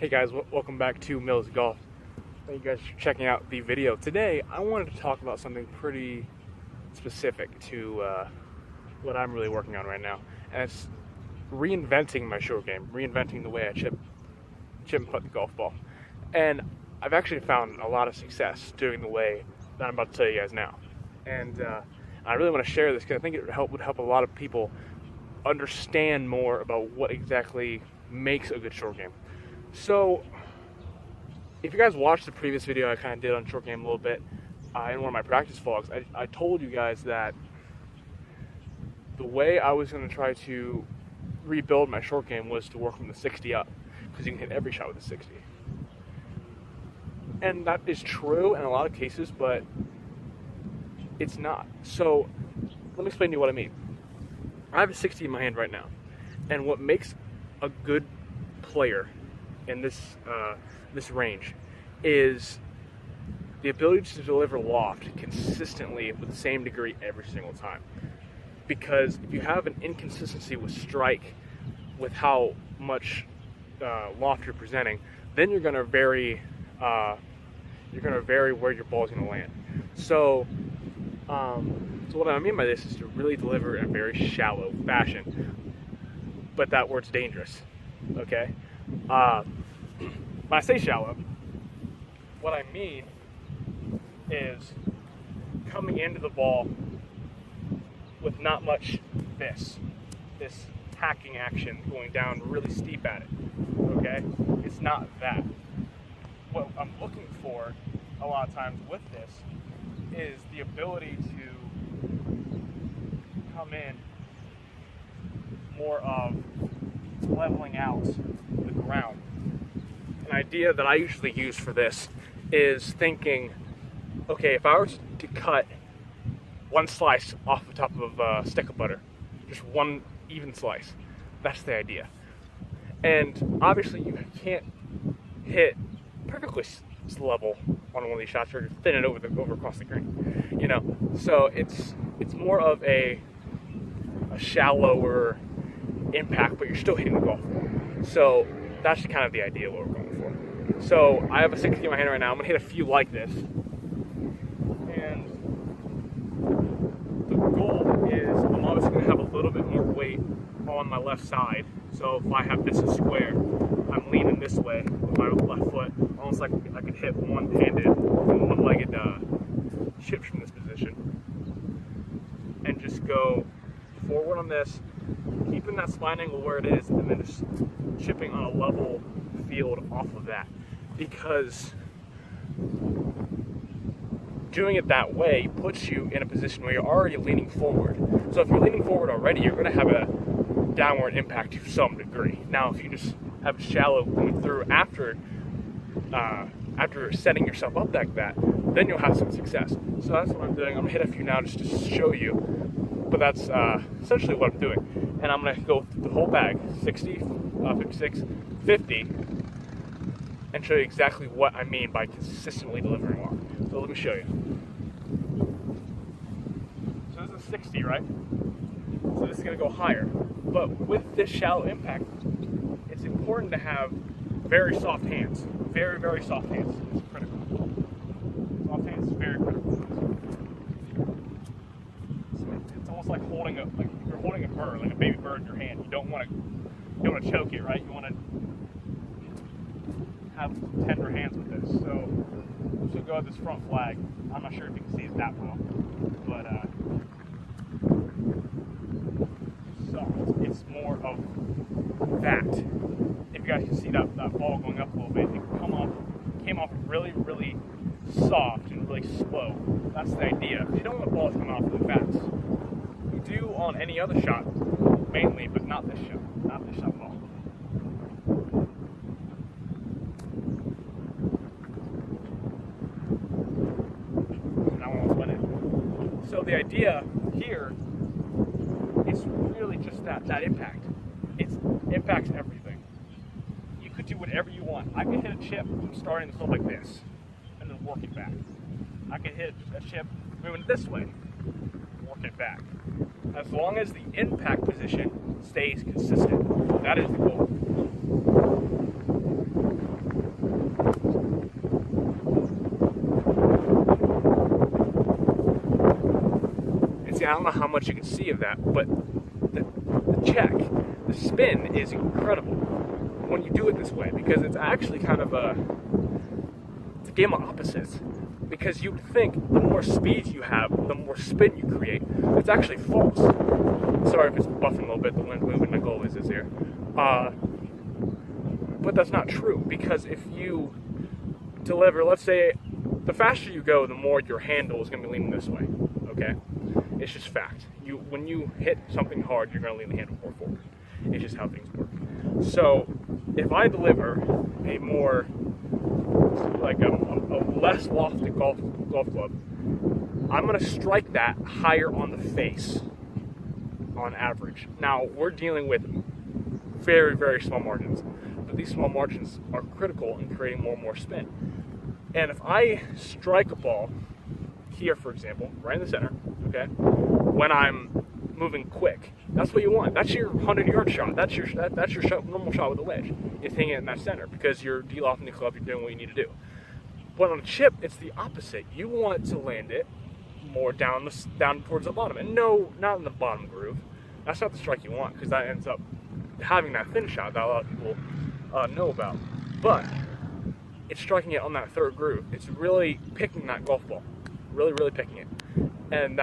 Hey guys, welcome back to Mills Golf. Thank you guys for checking out the video. Today, I wanted to talk about something pretty specific to what I'm really working on right now, and it's reinventing my short game, reinventing the way I chip and putt the golf ball. And I've actually found a lot of success doing the way that I'm about to tell you guys now. And I really want to share this because I think it would help a lot of people understand more about what exactly makes a good short game. So, if you guys watched the previous video I kind of did on short game a little bit, in one of my practice vlogs, I told you guys that the way I was going to try to rebuild my short game was to work from the 60 up, because you can hit every shot with a 60. And that is true in a lot of cases, but it's not. So, let me explain to you what I mean. I have a 60 in my hand right now, and what makes a good player in this range is the ability to deliver loft consistently with the same degree every single time. Because if you have an inconsistency with strike, with how much loft you're presenting, then you're going to vary where your ball is going to land. So what I mean by this is to really deliver in a very shallow fashion, but that word's dangerous. Okay. When I say shallow, what I mean is coming into the ball with not much this hacking action going down really steep at it. Okay? It's not that. What I'm looking for a lot of times with this is the ability to come in more of leveling out the ground. An idea that I usually use for this is thinking, okay, if I were to cut one slice off the top of a stick of butter, just one even slice, that's the idea. And obviously you can't hit perfectly level on one of these shots, or thin it over across the green, you know. So it's more of a shallower impact, but you're still hitting the golf ball. So that's kind of the idea what we're going for. So I have a 60 in my hand right now. I'm gonna hit a few like this, and the goal is I'm obviously gonna have a little bit more weight on my left side. So if I have this as square, I'm leaning this way with my left foot, almost like I could hit one-handed, one-legged chips from this position, and just go forward on this, keeping that spine angle where it is, and then just chipping on a level field off of that. Because doing it that way puts you in a position where you're already leaning forward. So if you're leaning forward already, you're going to have a downward impact to some degree. Now, if you just have shallow going through after setting yourself up like that, then you'll have some success. So that's what I'm doing. I'm going to hit a few now just to show you. But that's essentially what I'm doing. And I'm going to go through the whole bag, 60, 56, 50, and show you exactly what I mean by consistently delivering loft. So let me show you. So this is 60, right? So this is going to go higher. But with this shallow impact, it's important to have very soft hands. Very, very soft hands is critical. Soft hands is very critical. It's almost like you're holding a bird, like a baby bird in your hand. You don't want to choke it, right? You want to have tender hands with this. So we'll go with this front flag. I'm not sure if you can see it that well, but soft. It's more of that. If you guys can see that ball going up a little bit, it came off really, really soft and really slow. That's the idea. You don't want the ball to come off really fast. You do on any other shot, mainly, but not this shot. Not this shot ball. That one was winning. So the idea here is really just that impact. It impacts everything. You could do whatever you want. I could hit a chip from starting to go like this, and then work it back. I could hit a chip moving this way, work it back. As long as the impact position stays consistent. That is the goal. see, I don't know how much you can see of that, but the check, the spin is incredible when you do it this way, because it's actually kind of it's a game of opposites. Because you'd think the more speed you have, the more spin you create. It's actually false. Sorry if it's buffing a little bit, the wind moving like always is here. But that's not true, because if you deliver, let's say, the faster you go, the more your handle is going to be leaning this way, okay? It's just fact. When you hit something hard, you're going to lean the handle more forward. It's just how things work. So, if I deliver a more, like a less lofted golf club, I'm going to strike that higher on the face, on average. Now, we're dealing with very, very small margins, but these small margins are critical in creating more and more spin. And if I strike a ball here, for example, right in the center, okay, when I'm moving quick, that's what you want. That's your 100-yard shot. That's your normal shot with a wedge. It's hitting it in that center because you're de-lofting the club. You're doing what you need to do. But on a chip, it's the opposite. You want to land it more down towards the bottom, and no, not in the bottom groove. That's not the strike you want, because that ends up having that thin shot that a lot of people know about. But it's striking it on that third groove. It's really picking that golf ball, really, really picking it, and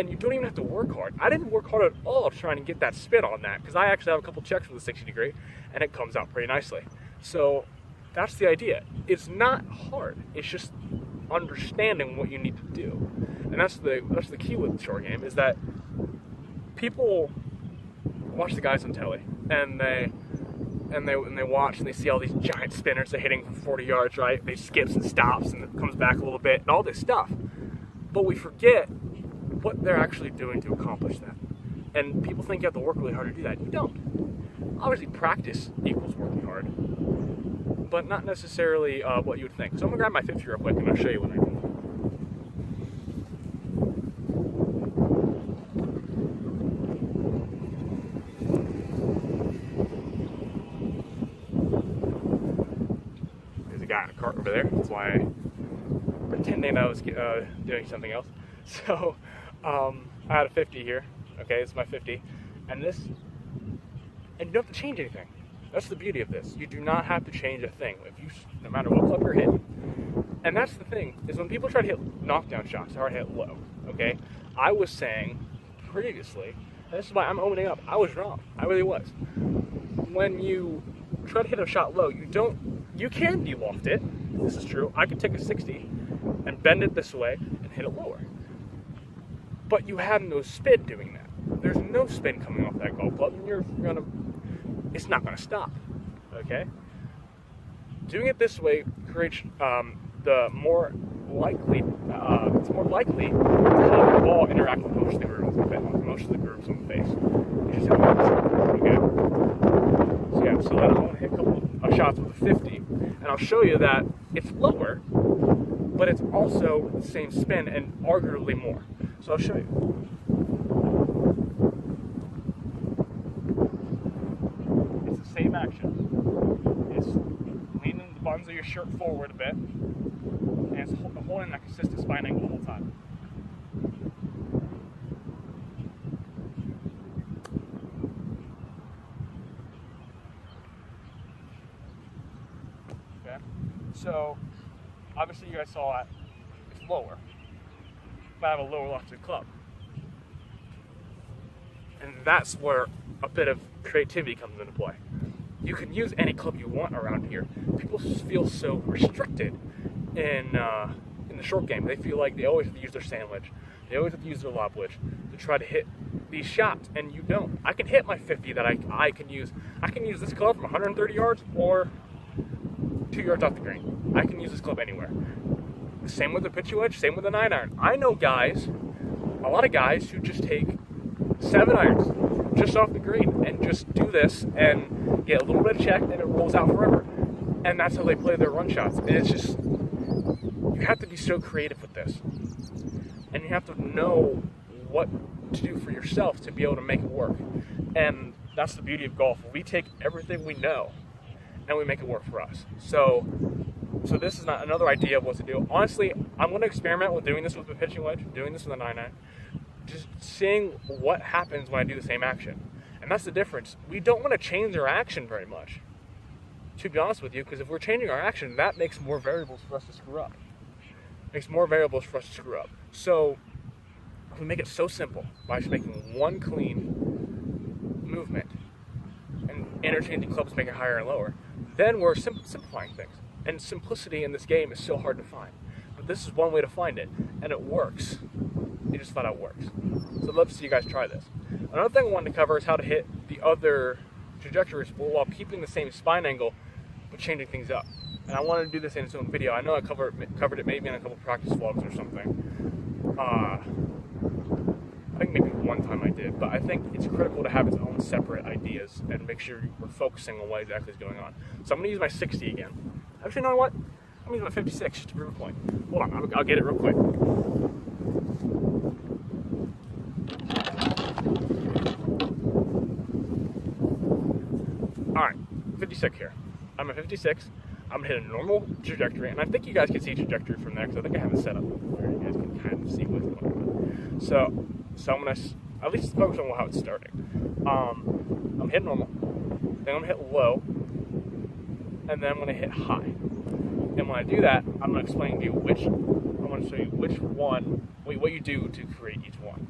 you don't even have to work hard. I didn't work hard at all trying to get that spin on that, because I actually have a couple checks with a 60 degree, and it comes out pretty nicely. So that's the idea. It's not hard. It's just understanding what you need to do, and that's the key with the short game, is that people watch the guys on telly, and they watch and they see all these giant spinners they're hitting from 40 yards, right? They skips and stops and it comes back a little bit and all this stuff. But we forget what they're actually doing to accomplish that. And people think you have to work really hard to do that. You don't. Obviously, practice equals working hard, but not necessarily what you would think. So I'm gonna grab my 50 real quick and I'll show you what I do. Guy in a cart over there. That's why I'm pretending I was doing something else. So I had a 50 here. Okay, this is my 50, and you don't have to change anything. That's the beauty of this. You do not have to change a thing. No matter what club you're hitting. And that's the thing, is when people try to hit knockdown shots, they are hit low. Okay, I was saying previously, and this is why I'm owning up. I was wrong. I really was. When you try to hit a shot low, you can de-loft it. This is true. I could take a 60 and bend it this way and hit it lower. But you have no spin doing that. There's no spin coming off that golf club, and it's not gonna stop. Okay? Doing it this way creates it's more likely to have the ball interact with most of the grooves on the face. It's just how it is. Okay? So yeah, so then I'm gonna hit a couple of shots with a 50, and I'll show you that it's lower, but it's also the same spin and arguably more. So I'll show you. It's the same action. It's leaning the buttons of your shirt forward a bit, and it's holding that consistent spine angle the whole time. So, obviously you guys saw it's lower, but I have a lower lofted club. And that's where a bit of creativity comes into play. You can use any club you want around here. People feel so restricted in the short game. They feel like they always have to use their sandwich. They always have to use their lob wedge to try to hit these shots, and you don't. I can hit my 50 that I can use. I can use this club from 130 yards or 2 yards off the green. I can use this club anywhere. Same with the pitch wedge, same with the 9-iron. I know a lot of guys who just take 7 irons just off the green and just do this and get a little bit of check and it rolls out forever. And that's how they play their run shots. And it's just, you have to be so creative with this. And you have to know what to do for yourself to be able to make it work. And that's the beauty of golf. We take everything we know and we make it work for us. So this is not another idea of what to do. Honestly, I'm going to experiment with doing this with a pitching wedge, doing this with a 9-iron, just seeing what happens when I do the same action. And that's the difference. We don't want to change our action very much, to be honest with you, because if we're changing our action, that makes more variables for us to screw up. So we make it so simple by just making one clean movement and interchanging clubs, making it higher and lower. Then we're simplifying things. And simplicity in this game is so hard to find. But this is one way to find it, and it works. It just flat out works. So I'd love to see you guys try this. Another thing I wanted to cover is how to hit the other trajectories while keeping the same spine angle, but changing things up. And I wanted to do this in its own video. I know I covered it maybe in a couple practice vlogs or something. I think maybe one time I did, but I think it's critical to have its own separate ideas and make sure we're focusing on what exactly is going on. So I'm going to use my 60 again. Actually, you know what? I'm going to use my 56 just to prove a point. Hold on, I'll get it real quick. Alright, 56 here. I'm at 56. I'm going to hit a normal trajectory, and I think you guys can see trajectory from there, because I think I have it set up where you guys can kind of see what's going on. So I'm going to at least focus on how it's starting. I'm hitting normal, then I'm going to hit low, and then I'm going to hit high. And when I do that, I'm going to explain to you what you do to create each one.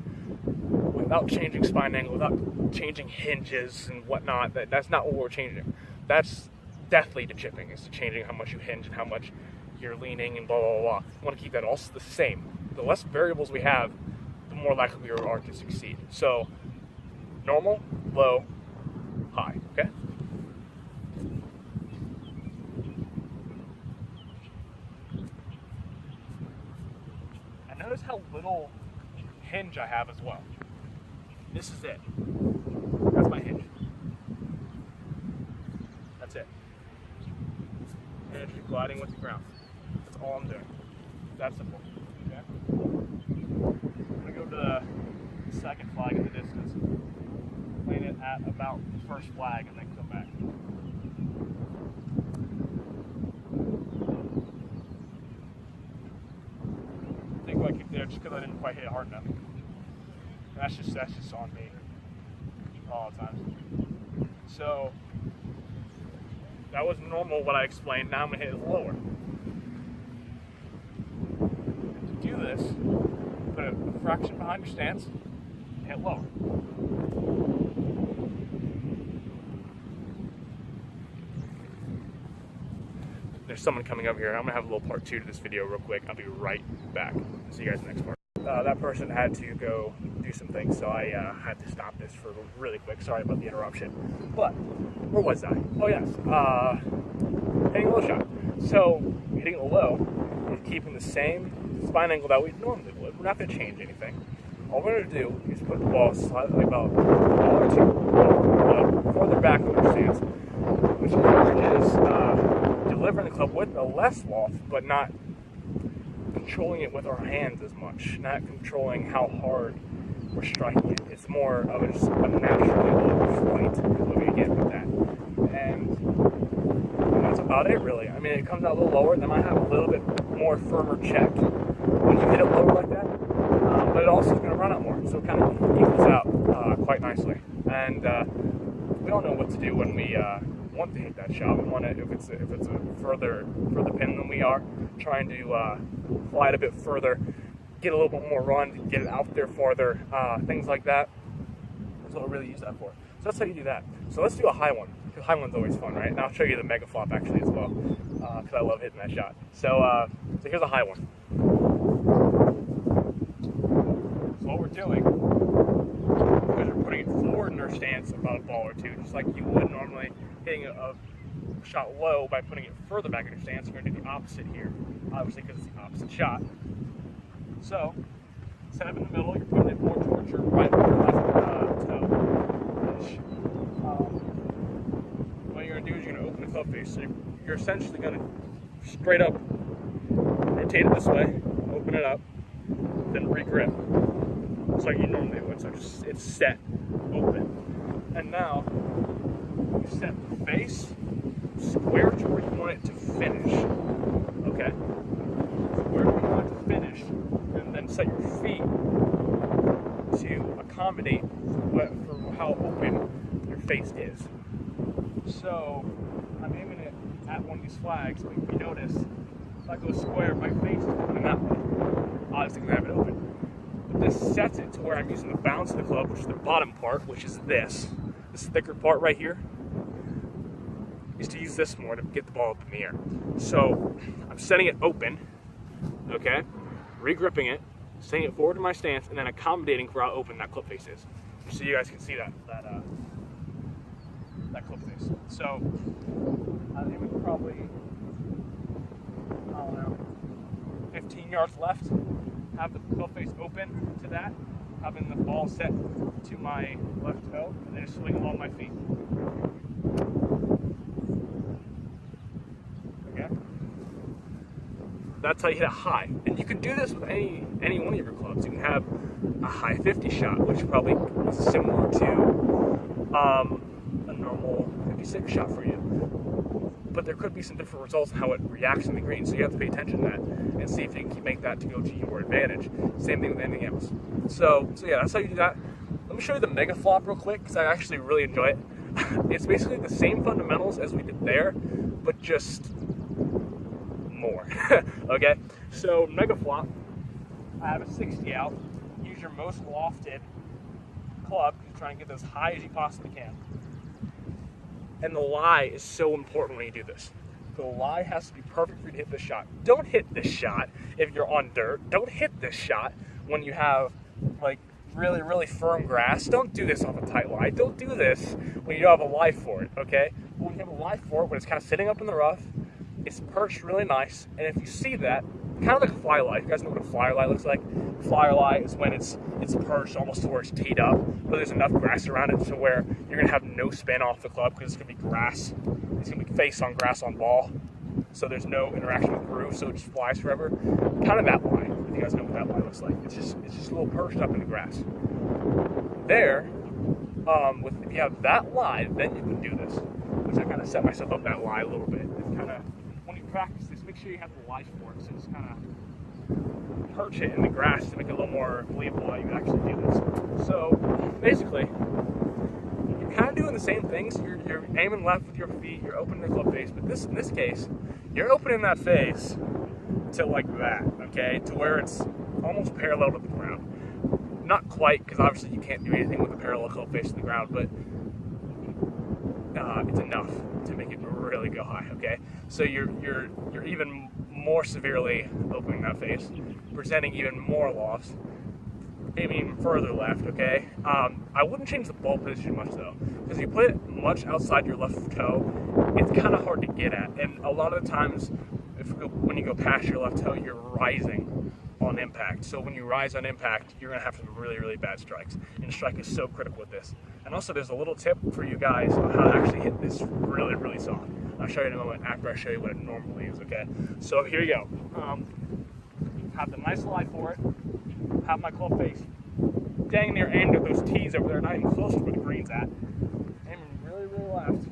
Without changing spine angle, without changing hinges and whatnot, that's not what we're changing. That's deathly to chipping, is to changing how much you hinge and how much you're leaning and blah, blah, blah. We want to keep that all the same. The less variables we have, the more likely we are to succeed. So, normal, low, high, okay? And notice how little hinge I have as well. This is it. That's my hinge. That's it. And you're gliding with the ground. That's all I'm doing. That's simple. Okay? I'm going to go to the second flag in the distance. Plane it at about the first flag and then come back. I think I kicked there just because I didn't quite hit it hard enough. That's just on me all the time. So that was normal what I explained. Now I'm gonna hit it lower. To do this, put a fraction behind your stance, hit lower. There's someone coming up here. I'm gonna have a little part 2 to this video real quick. I'll be right back. See you guys in the next part. That person had to go do some things, so I had to stop this for really quick. Sorry about the interruption. But, where was I? Oh yes, hitting a low shot. So, hitting a low is keeping the same spine angle that we normally would. We're not going to change anything. All we're going to do is put the ball slightly about a ball or two further back on our stance, which is delivering the club with a less loft, but not controlling it with our hands as much, not controlling how hard we're striking it. It's more of just a naturally low flight is what we get with that. And that's about it, really. I mean, it comes out a little lower, then I have a little bit more firmer check when you hit it lower like that, but it also is going to run out more, so it kind of equals out quite nicely. And we don't know what to do when we want to hit that shot. We want to, if it's a further pin than we are, trying to fly it a bit further, get a little bit more run, get it out there farther, things like that. That's what I really use that for. So that's how you do that. So let's do a high one. The high one's always fun, right? And I'll show you the mega flop actually as well, because I love hitting that shot. So here's a high one. So what we're doing is we're putting it forward in our stance about a ball or two, just like you would normally hitting a shot low by putting it further back in your stance. We're going to do the opposite here, obviously because it's the opposite shot. So set up in the middle, you're putting it more towards your right or your left toe. What you're going to do is you're going to open the club face. So you're essentially going to straight up rotate it this way, open it up, then re-grip. Just like you normally would. So just it's set, open. And now you set the face square to where you want it to finish. Okay? So where do you want it to finish? And then set your feet accommodate for how open your face is. So I'm aiming it at one of these flags, but if you notice, if I go square, my face is opening that way. Obviously, because I have it open. But this sets it to where I'm using the bounce of the club, which is the bottom part, which is this thicker part right here, is to use this more to get the ball up in the air. So I'm setting it open, okay, re-gripping it, setting it forward to my stance, and then accommodating for how open that club face is. So you guys can see that club face. So I'm aiming probably, I don't know, 15 yards left, have the club face open to that, having the ball set to my left toe, and then just swing along my feet. Okay? That's how you hit it high. And you can do this with any one of your clubs. You can have a high 50 shot, which probably is similar to a normal 56 shot for you. But there could be some different results in how it reacts in the green, so you have to pay attention to that and see if you can make that to go to your advantage. Same thing with anything else. So yeah, that's how you do that. Let me show you the mega flop real quick, because I actually really enjoy it. It's basically the same fundamentals as we did there, but just more. Okay, so mega flop, I have a 60 out. Use your most lofted club, try and get as high as you possibly can. And the lie is so important when you do this. The lie has to be perfect for you to hit this shot. Don't hit this shot if you're on dirt. Don't hit this shot when you have like really, really firm grass. Don't do this off a tight lie. Don't do this when you don't have a lie for it, okay? But when you have a lie for it, when it's kind of sitting up in the rough, it's perched really nice. And if you see that, kind of like a fly lie. You guys know what a fly lie looks like? Fly lie is when it's perched almost to where it's teed up, but there's enough grass around it to where you're gonna have no spin off the club because it's gonna be grass. It's gonna be face on grass on ball, so there's no interaction with groove, so it just flies forever. Kind of that lie. If you guys know what that lie looks like, it's just a little perched up in the grass. There, if you have that lie, then you can do this. Which I kind of set myself up that lie a little bit. It's kind of, when you practice this, make sure you have the lie for it, so just kind of perch it in the grass to make it a little more believable that you would actually do this. So basically, you're kind of doing the same things. You're aiming left with your feet, you're opening the club face, but in this case, you're opening that face to like that, okay? To where it's almost parallel to the ground. Not quite, because obviously you can't do anything with a parallel club face to the ground, but it's enough to make it really go high, okay? So you're even more severely opening that face, presenting even more lofts, aiming even further left, okay? I wouldn't change the ball position much though, because if you put it much outside your left toe, it's kind of hard to get at, and a lot of the times, when you go past your left toe, you're rising on impact. So when you rise on impact, you're gonna have some really, really bad strikes, and strike is so critical with this. And also, there's a little tip for you guys on how to actually hit this really, really soft. I'll show you in a moment after I show you what it normally is, okay? So here you go. Have the nice lie for it. Have my club face dang near end of those tees over there, not even close to where the green's at. Aiming really, really left to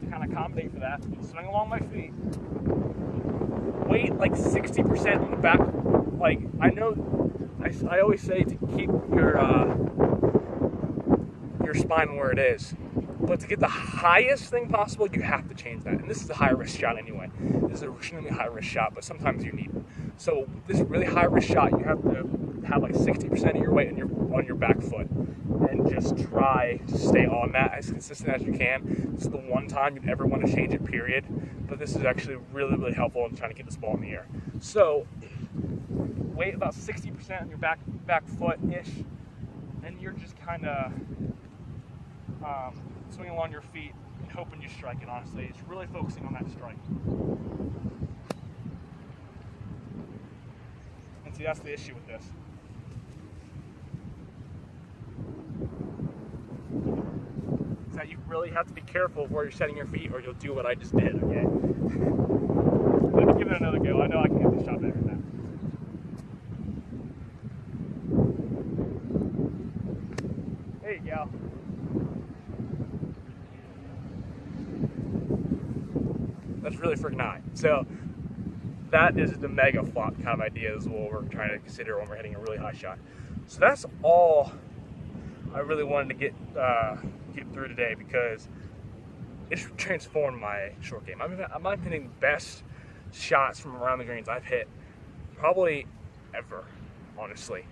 kind of accommodate for that. Swing along my feet. Weight like 60% on the back. Like, I know, I always say to keep your spine where it is. But to get the highest thing possible, you have to change that. And this is a high risk shot anyway. This is a extremely high risk shot, but sometimes you need it. So this really high risk shot, you have to have like 60% of your weight on your back foot, and just try to stay on that as consistent as you can. This is the one time you'd ever want to change it, period. But this is actually really, really helpful in trying to get this ball in the air. So weight about 60% on your back foot-ish, and you're just kind of swinging along your feet and hoping you strike it, honestly. It's really focusing on that strike. And see, that's the issue with this. Is that you really have to be careful of where you're setting your feet, or you'll do what I just did, okay? Let me give it another go. I know I can get this shot better than that. There you go. That's really freaking high. So that is the mega flop kind of idea is what we're trying to consider when we're hitting a really high shot. So that's all I really wanted to get through today because it's transformed my short game. I'm hitting the best shots from around the greens I've hit probably ever, honestly.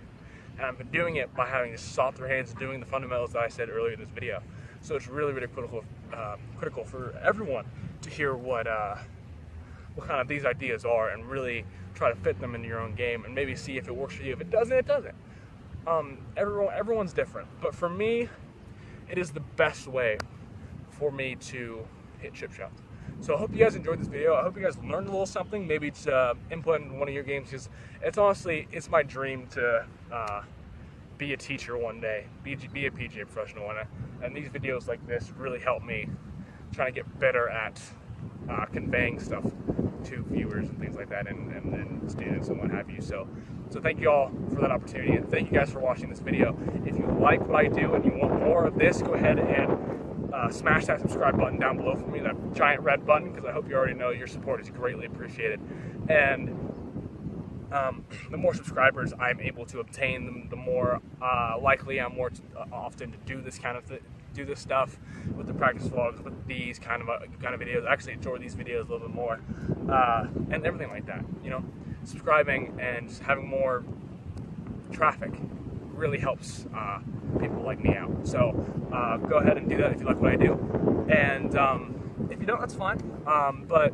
And I've been doing it by having softer hands, doing the fundamentals that I said earlier in this video. So it's really, really critical for everyone to hear what kind of these ideas are and really try to fit them into your own game and maybe see if it works for you. If it doesn't, it doesn't. Everyone's different, but for me, it is the best way for me to hit chip shots. So I hope you guys enjoyed this video. I hope you guys learned a little something. Maybe it's input in one of your games, because it's my dream to be a teacher one day, be a PGA professional one day. And these videos like this really help me trying to get better at conveying stuff to viewers and things like that, and students and what have you. So thank you all for that opportunity, and thank you guys for watching this video. If you like what I do and you want more of this, go ahead and smash that subscribe button down below for me, that giant red button, because I hope you already know your support is greatly appreciated. And the more subscribers I'm able to obtain, the more likely I'm more often to do this kind of do this stuff with the practice vlogs, with these kind of videos. I actually enjoy these videos a little bit more, and everything like that. You know, subscribing and just having more traffic really helps people like me out. So go ahead and do that if you like what I do, and if you don't, that's fine. But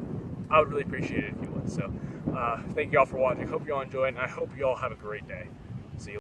I would really appreciate it if you would. So thank you all for watching. Hope you all enjoyed, and I hope you all have a great day.